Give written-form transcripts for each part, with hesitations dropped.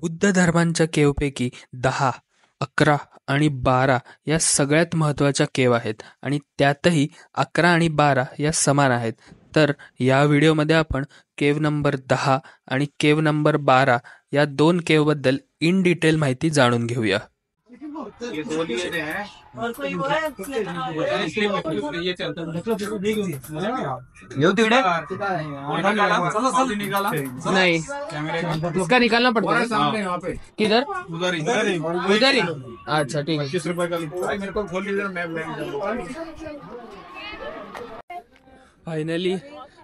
बुद्ध धर्मांच्या केवपैकी 10, 11 आणि 12 या सगळ्यात महत्त्वाच्या केव आहेत आणि त्यातही 11 आणि 12 या समान आहेत. तर या व्हिडिओमध्ये आपण केव नंबर 10 आणि केव नंबर 12 या दोन केवबद्दल इन डिटेल माहिती जाणून घेऊया. नहीं, इसका निकालना पड़ता है. किधर? उधर ही. अच्छा ठीक है. फायनली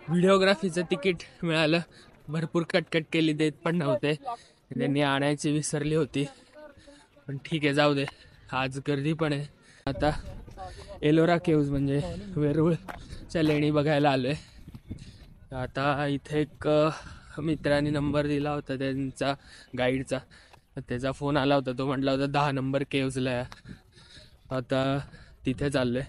व्हिडिओग्राफीचं तिकीट मिळालं. भरपूर कटकट केली, देत पण नव्हते, त्यांनी आणायची विसरली होती, पण ठीक आहे, जाऊ दे. आज गर्दी पण आहे. आता एलोरा केव्ज म्हणजे वेरूळच्या लेणी बघायला आलोय. आता इथे एक मित्राने नंबर दिला होता त्यांचा गाईडचा, त्याचा फोन आला होता. तो म्हटला होता 10 नंबर केव्जला आहे. आता तिथे चाललोय.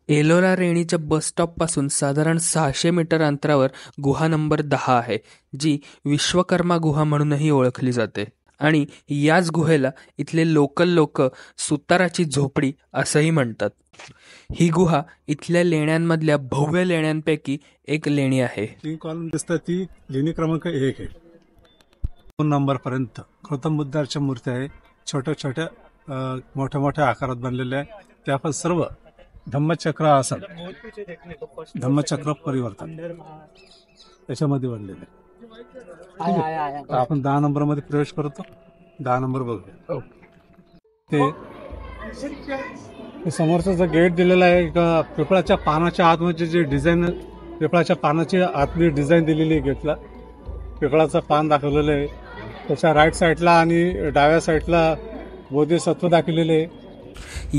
एलोरा रेणीच्या बस स्टॉपपासून साधारण 600 मीटर अंतरावर गुहा नंबर 10 आहे, जी विश्वकर्मा गुहा म्हणूनही ओळखली जाते. आणि याच गुहेला इथले लोकल लोक सुताराची झोपडी असंही म्हणतात. ही गुहा इथल्या लेण्यांमधल्या भव्य लेण्यांपैकी एक लेणी आहे. 3 कॉलम दिसतात, ती लेणी क्रमांक 1 आहे. 2 नंबर पर्यंत गौतम बुद्धाच्या मूर्ती आहे. छोट्या छोट्या मोठ्या मोठ्या आकारात बनलेल्या आहे. त्या पण सर्व धम्मचक्र आसन, धम्मचक्र परिवर्तन त्याच्यामध्ये बनलेले आहे. आपण 10 नंबर मध्ये प्रवेश करतो. 10 नंबर बघूया. ते समोरचं जो गेट दिलेला आहे, पिपळाच्या पानाच्या आतमध्ये जे डिझाईन, पिपळाच्या पानाची आतली डिझाईन दिलेली आहे. गेटला पिपळाचं पान दाखवलेलं आहे. त्याच्या राईट साईडला आणि डाव्या साईडला बोधिसत्व दाखवलेले आहे.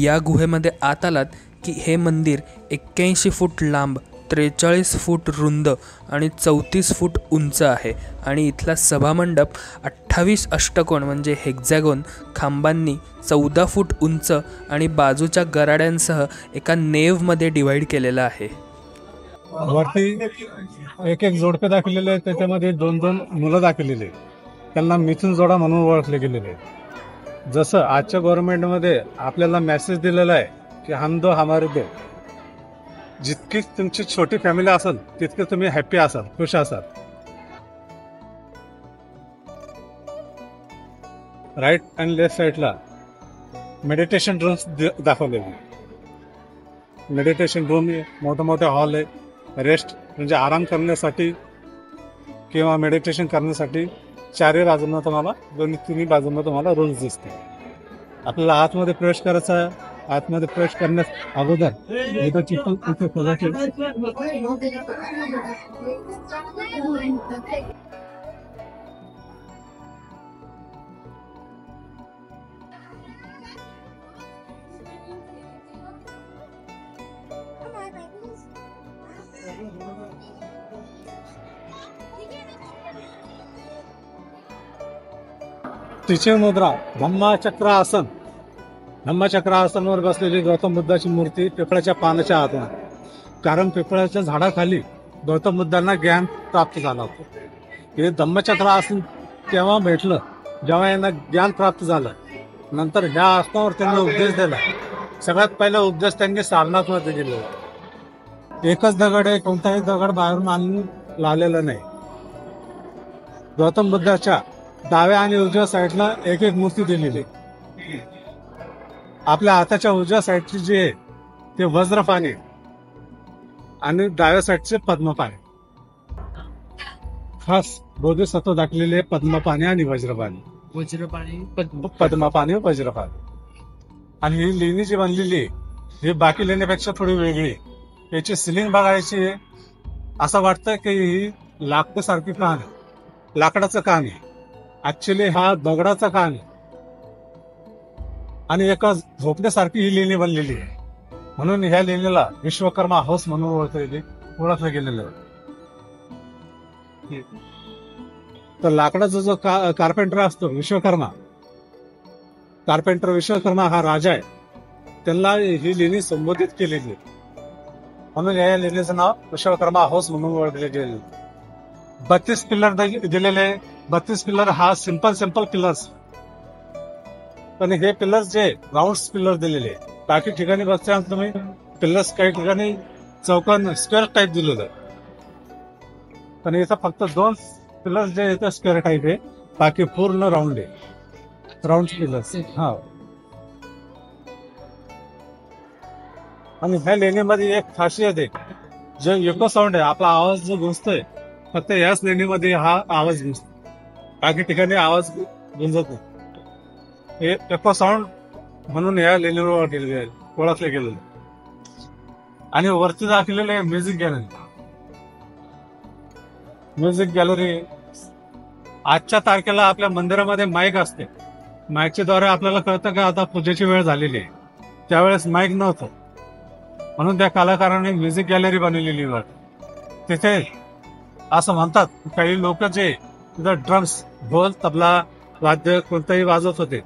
या गुहेमध्ये आत आलात की हे मंदिर 81 फूट लांब, 43 फूट रुंद आणि 34 फूट उंच आहे. आणि इथला सभामंडप 28 अष्टकोन म्हणजे हेक्झॅगोन खांबांनी 14 फूट उंच आणि बाजूच्या गराड्यांसह एका नेव्हमध्ये डिव्हाइड केलेला आहे. वरती एक एक जोडपे दाखवलेले आहेत. त्याच्यामध्ये 2-2 मुलं दाखवलेले आहेत. त्यांना मिथुन जोडा म्हणून ओळखले गेलेले आहेत. जसं आजच्या गव्हर्नमेंटमध्ये आपल्याला मेसेज दिलेला आहे की हम दो हमारे दो. जितकी तुमची छोटी फॅमिली असेल तितके तुम्ही हॅप्पी असाल, खुश असाल. राईट आणि लेफ्ट साईडला मेडिटेशन रूम्स दाखवलेले. मेडिटेशन रूम मोठे मोठे हॉल आहे. रेस्ट म्हणजे आराम करण्यासाठी किंवा मेडिटेशन करण्यासाठी चारही बाजूंना तुम्हाला, तिन्ही बाजूंना तुम्हाला रूम्स दिसते. आपल्याला आतमध्ये प्रवेश करायचा आहे. आतमध्ये प्रवेश करण्यास अगोदर तिचे मुद्रा धम्मचक्र आसन. धम्मचक्र आसनावर बसलेली गौतम बुद्धाची मूर्ती पिपळाच्या पानाच्या आत आहे. कारण पिपळाच्या झाडाखाली गौतम बुद्धांना ज्ञान प्राप्त झालं होतं. हे धम्मचक्र आसन तेव्हा भेटलं जेव्हा यांना ज्ञान प्राप्त झालं. नंतर ह्या आसनावर त्यांनी उपदेश दिला. सगळ्यात पहिला उपदेश त्यांनी सारनाथमध्ये दिला. एकच दगड आहे, कोणताही दगड बाहेरून आणून लावलेला नाही. गौतम बुद्धाच्या डाव्या आणि उजव्या साईडला एक एक मूर्ती दिलेली. आपल्या हाताच्या उजव्या साईडची जे आहे ते वज्रपाणी आणि डाव्या साईडचे पद्मपाणी. खास बोधिसत्व दाखलेले पद्मपाणी आणि वज्रपाणी. पद्मपाणी वज्रपाणी. आणि ही लेणी जी बनलेली ही बाकी लेण्यापेक्षा थोडी वेगळी. याची सिलिंग बघायची असं वाटतं की ही लाकडासारखी काम आहे, लाकडाचं काम आहे. ऍक्च्युली हा दगडाचा काम आहे. आणि एका झोपण्यासारखी ही लेणी बनलेली आहे. म्हणून ह्या लेणीला विश्वकर्मा हाऊस म्हणून ओळखलं गेलेलं आहे. तर लाकडाचा जो कार्पेंटर असतो विश्वकर्मा, कार्पेंटर विश्वकर्मा हा राजा आहे. त्यांना ही लेणी संबोधित केलेली आहे. म्हणून या लेणीचं नाव विश्वकर्मा हाऊस म्हणून ओळखले गेले. 32 पिल्लर दिलेले. 32 पिल्लर हा सिंपल पिल्लर्स, पण हे पिल्लर्स जे राऊंड पिल्लर दिलेले. बाकी ठिकाणी बघता तुम्ही पिल्लर्स काही ठिकाणी चौकोन स्क्वेअर टाईप दिलेलं, पण इथं फक्त 2 पिल्लर्स जे येतं स्क्वेअर टाईप आहे, बाकी पूर्ण राऊंड आहे. Round pillars. हा. आणि ह्या लेणीमध्ये एक खासियत आहे, जो इको साऊंड आहे, आपला आवाज जो गुंजतोय फक्त याच लेणीमध्ये हा आवाज गुंजतो, बाकी ठिकाणी आवाज गुंजत नाही. हे इको साऊंड म्हणून या लेणीवर ओळखले गेलेले. आणि वरती दाखवलेले आहे म्युझिक गॅलरी. म्युझिक गॅलरी आजच्या तारखेला आपल्या मंदिरामध्ये माईक असते. माईकच्या द्वारे आपल्याला कळतं का आता पूजेची वेळ झालेली आहे. त्यावेळेस माईक नव्हतं, म्हणून त्या कलाकारांनी म्युझिक गॅलरी बनवलेली वर. तिथे असं म्हणतात काही लोक जे तिथं ड्रम्स, ढोल, तबला, वाद्य कोणताही वाजवत होते,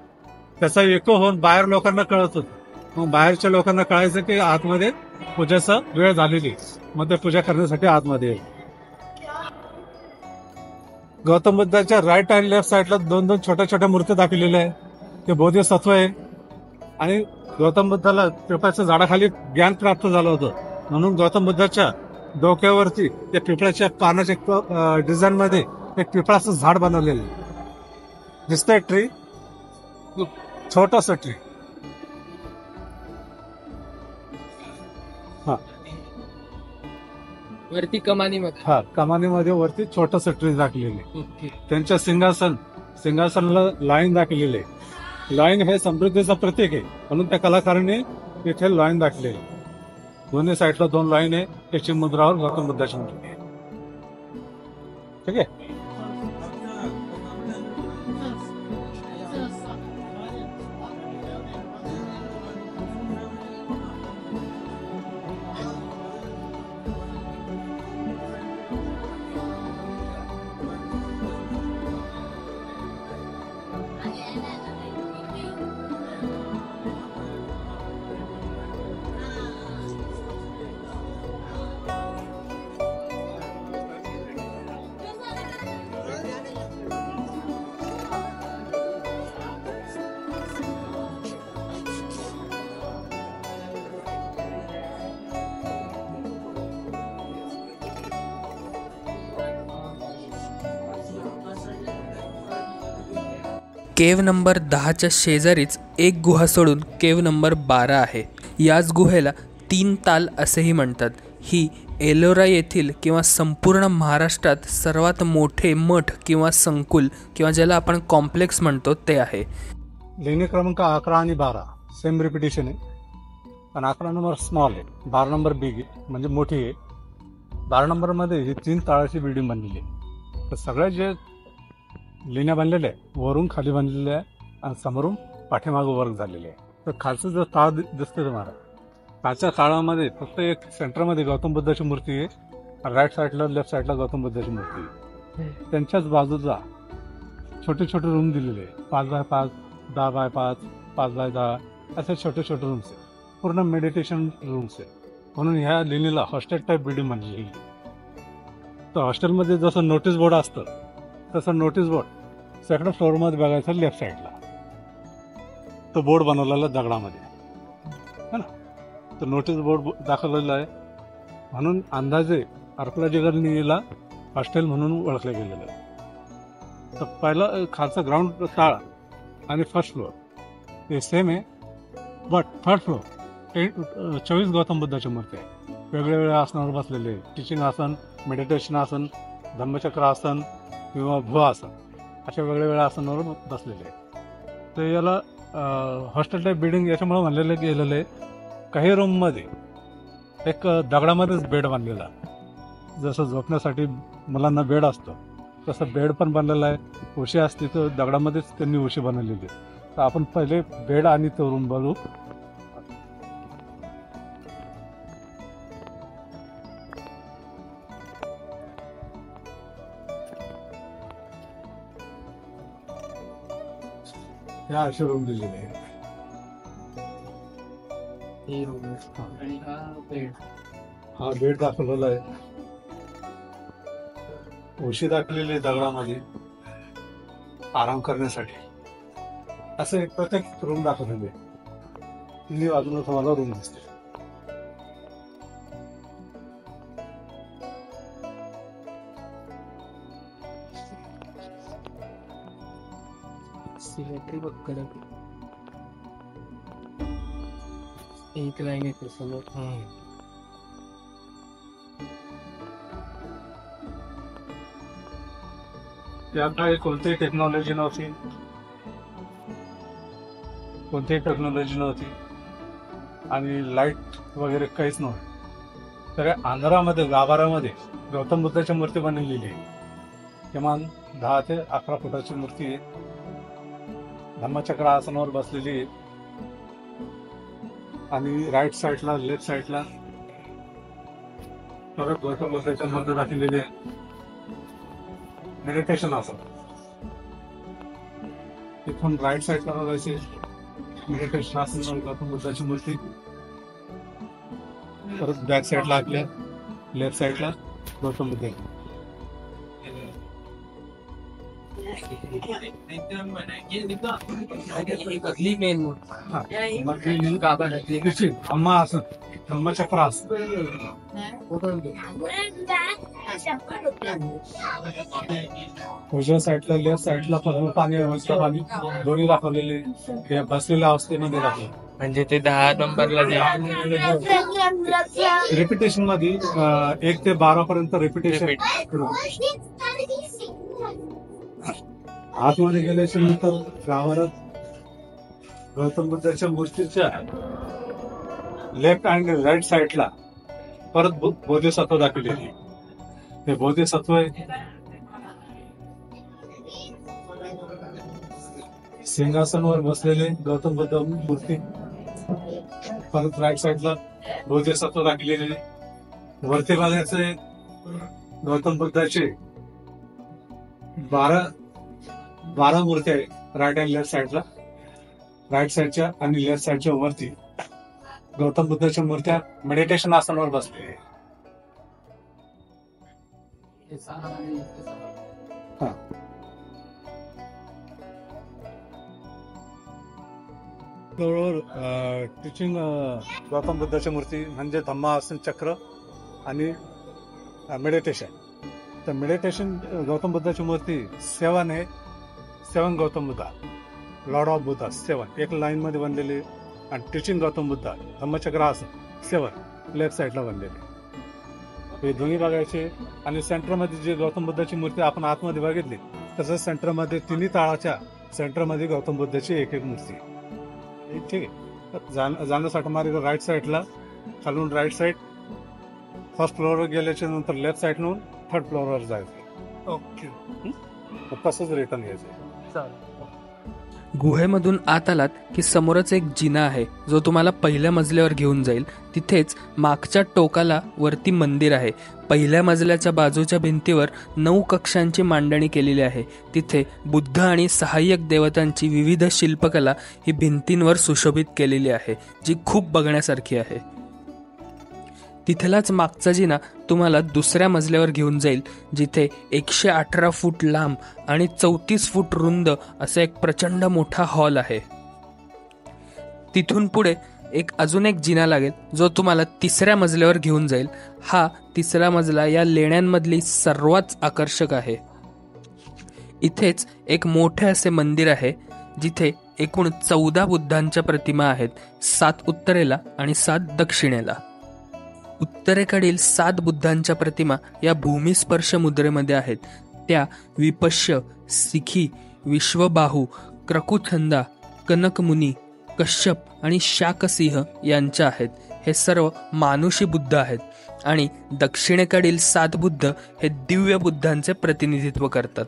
त्याचा इको होऊन बाहेर लोकांना कळत होतं. मग बाहेरच्या लोकांना कळायचं की आतमध्ये पूजेचा वेळ झालेली, मग ते पूजा करण्यासाठी आतमध्ये येईल. गौतम बुद्धाच्या राईट अँड लेफ्ट साईडला 2 छोट्या मूर्ती दाखवलेल्या आहे. ते बोधिसत्व आहे. आणि गौतम बुद्धाला पिंपळाच्या झाडाखाली ज्ञान प्राप्त झालं होतं, म्हणून गौतम बुद्धाच्या डोक्यावरती त्या पिंपळाच्या पानाच्या डिझाईन मध्ये एक पिंपळाचं झाड बनवलेलं दिसतंय. ट्री, छोटस ट्री. हा, वरती कमानीमध्ये. हा, कमानीमध्ये वरती छोटस ट्री दाखवलेले. त्यांच्या सिंहासनाला लाईन दाखवलेली आहे. लाईन हे समृद्धीचं प्रतीक आहे, म्हणून त्या कलाकारांनी तिथे लाईन दाखवलेली. दोन्ही साईडला 2 लाईन आहे. त्याची मुद्रावर गौतम बुद्धाची मुद्रा आहे. ठीक आहे. केव नंबर 10च्या शेजारीच एक गुहा सोडून केव नंबर 12 आहे. याच गुहेला 3 ताल असेही म्हणतात. ही एलोरा येथील किंवा संपूर्ण महाराष्ट्रात सर्वात मोठे मठ किंवा संकुल किंवा ज्याला आपण कॉम्प्लेक्स म्हणतो ते आहे. लेणी क्रमांक 11 आणि 12 सेम रिपिटेशन आहे, पण 11 नंबर स्मॉल आहे, 12 नंबर बिग आहे, म्हणजे मोठी आहे. 12 नंबर मध्ये ही 3 ताळाची बिल्डिंग बनलेली आहे. तर सगळ्या जे लेण्या बनलेल्या आहे वरून खाली बनलेल्या आहे, आणि समोरून पाठीमागं वर्क झालेले आहे. तर खालचं जर ताळ दिसते तुम्हाला, खालच्या ताळामध्ये फक्त एक सेंटरमध्ये गौतम बुद्धाची मूर्ती आहे, राईट साईडला लेफ्ट साईडला गौतम बुद्धाची मूर्ती आहे. त्यांच्याच बाजूचा छोटे रूम दिलेले आहे. 5x5, 10x5, 5x10 असे छोटे रूम्स आहे. पूर्ण मेडिटेशन रूम्स आहे. म्हणून ह्या लेणीला हॉस्टेल टाईप बिल्डिंग बनलेली आहे. तर हॉस्टेलमध्ये जसं नोटीस बोर्ड असतं तसं नोटीस बोर्ड सेकंड फ्लोअरमध्ये बघायचं लेफ्ट साईडला, तो बोर्ड बनवलेला दगडामध्ये है ना. तर नोटीस बोर्ड दाखवलेला आहे, म्हणून अंदाजे अर्कलॉजिकल लेणीला हॉस्टेल म्हणून ओळखले गेलेलं आहे. तर पहिलं खालचं ग्राउंड ताळ आणि फर्स्ट फ्लोअर हे सेम आहे, बट थर्ड फ्लोअर 24 गौतम बुद्धाची मूर्ती आहे. वेगवेगळ्या आसनावर बसलेले, टीचिंग आसन, मेडिटेशन आसन, धम्मचक्र आसन किंवा भुआसन अशा वेगवेगळ्या आसनावर बसलेले आहे. तर याला हॉस्टेल टाईप बिल्डिंग याच्यामुळे म्हणलेलं गेलेलं आहे. काही रूममध्ये एक दगडामध्येच बेड बांधलेला, जसं झोपण्यासाठी मुलांना बेड असतो तसं बेड पण बनलेला आहे. उशी असते तर दगडामध्येच त्यांनी उशी बनवलेली आहे. तर आपण पहिले बेड आणि तो रूम बघू. ह्या असे रूम दिलेले आहे. हा बेड दाखवलेला आहे. उशी दाखवलेली आहे दगडामध्ये आराम करण्यासाठी. असं एक प्रत्येक रूम दाखवलेले तिन्ही बाजूला तुम्हाला रूम दिसते. सिमेट्री बघ कडक. एक लाईन येते समोर. त्या काळी कोणतीही टेक्नॉलॉजी नव्हती आणि लाईट वगैरे काहीच नव्हतं. तर अंधारामध्ये गाभाऱ्यामध्ये गौतम बुद्धाची मूर्ती बनवलेली आहे. किमान 10 ते 11 फुटाची मूर्ती आहे. धम्मचक्र आसनावर बसलेली आहे आणि राईट साईडला लेफ्ट साईडला परत गौतम बुद्धाच्या मूर्ती दाखवलेली आहे. मेडिटेशन आसन. इथून राईट साईडला बघायची मेडिटेशन आसन गौतम बुद्धाची मूर्ती. परत बॅक साईडला आपल्या लेफ्ट साईडला गौतम बुद्ध. अम्मा आसन धम्मचक्र आसन. उजव्या साईडला लेफ्ट साईडला पाणी पाणी दोन्ही दाखवलेले बसलेल्या अवस्थेमध्ये दाखवले. म्हणजे ते 10 नंबरला रिपिटेशन मध्ये 1 ते 12 पर्यंत रिपिटेशन. आतमध्ये गेल्याच्या नंतर गाभाऱ्यात गौतम बुद्धाच्या मूर्तीच्या लेफ्ट अँड राईट साईडला परत बोधिसत्व दाखवलेले. हे बोधिसत्व आहे. सिंहासनावर बसलेले गौतम बुद्ध मूर्ती. परत राईट साईडला बोधिसत्व दाखवलेले. वरती बघायचे गौतम बुद्धाचे 12 मूर्ती आहे राईट अँड लेफ्ट साईडला. राईट साईडच्या आणि लेफ्ट साईडच्या वरती गौतम बुद्धाच्या मूर्त्या मेडिटेशन आसनावर बसले. टीचिंग गौतम बुद्धाची मूर्ती म्हणजे धम्मा आसन चक्र आणि मेडिटेशन. तर मेडिटेशन गौतम बुद्धाची मूर्ती 7 आहे. 7 गौतम बुद्धा लॉर्ड ऑफ बुद्धा 7 एक लाईन मध्ये बनलेले. आणि टीचिंग गौतम बुद्धा धम्मचक्र आसन 7 लेफ्ट साईडला बनलेले. हे दोन्ही बघायचे. आणि सेंटरमध्ये जे गौतम बुद्धाची मूर्ती आपण आतमध्ये बघितली तसंच सेंटरमध्ये तिन्ही ताळाच्या सेंटरमध्ये गौतम बुद्धाची एक मूर्ती. ठीक आहे. जाण्यासाठी मार्ग राईट साईडला खालून राईट साईड फर्स्ट फ्लोअरवर गेल्याच्या नंतर लेफ्ट साईडवरून 3rd फ्लोअरवर जायचं. ओके. तसंच रिटर्न घ्यायचं. गुहेमधून आत आलात की समोरच एक जिना आहे जो तुम्हाला पहिल्या मजल्यावर घेऊन जाईल. तिथेच मागच्या टोकाला वरती मंदिर आहे. पहिल्या मजल्याच्या बाजूच्या भिंतीवर 9 कक्षांची मांडणी केलेली आहे. तिथे बुद्ध आणि सहाय्यक देवतांची विविध शिल्पकला ही भिंतींवर सुशोभित केलेली आहे, जी खूप बघण्यासारखी आहे. तिथलाच मागचा जिना तुम्हाला दुसऱ्या मजल्यावर घेऊन जाईल, जिथे 118 फूट लांब आणि 34 फूट रुंद असा एक प्रचंड मोठा हॉल आहे. तिथून पुढे अजून एक जिना लागेल जो तुम्हाला 3ऱ्या मजल्यावर घेऊन जाईल. हा 3रा मजला या लेण्यांमधली सर्वात आकर्षक आहे. इथेच एक मोठे असे मंदिर आहे जिथे एकूण 14 बुद्धांच्या प्रतिमा आहेत, 7 उत्तरेला आणि 7 दक्षिणेला. उत्तरेकडील 7 बुद्धांच्या प्रतिमा या भूमिस्पर्श मुद्रेमध्ये आहेत. त्या विपश्य, सिखी, विश्वबाहू, क्रकुथंदा, कनकमुनी, कश्यप आणि शाकसिंह यांच्या आहेत. हे सर्व मानुषी बुद्ध आहेत. आणि दक्षिणेकडील 7 बुद्ध हे दिव्य बुद्धांचे प्रतिनिधित्व करतात.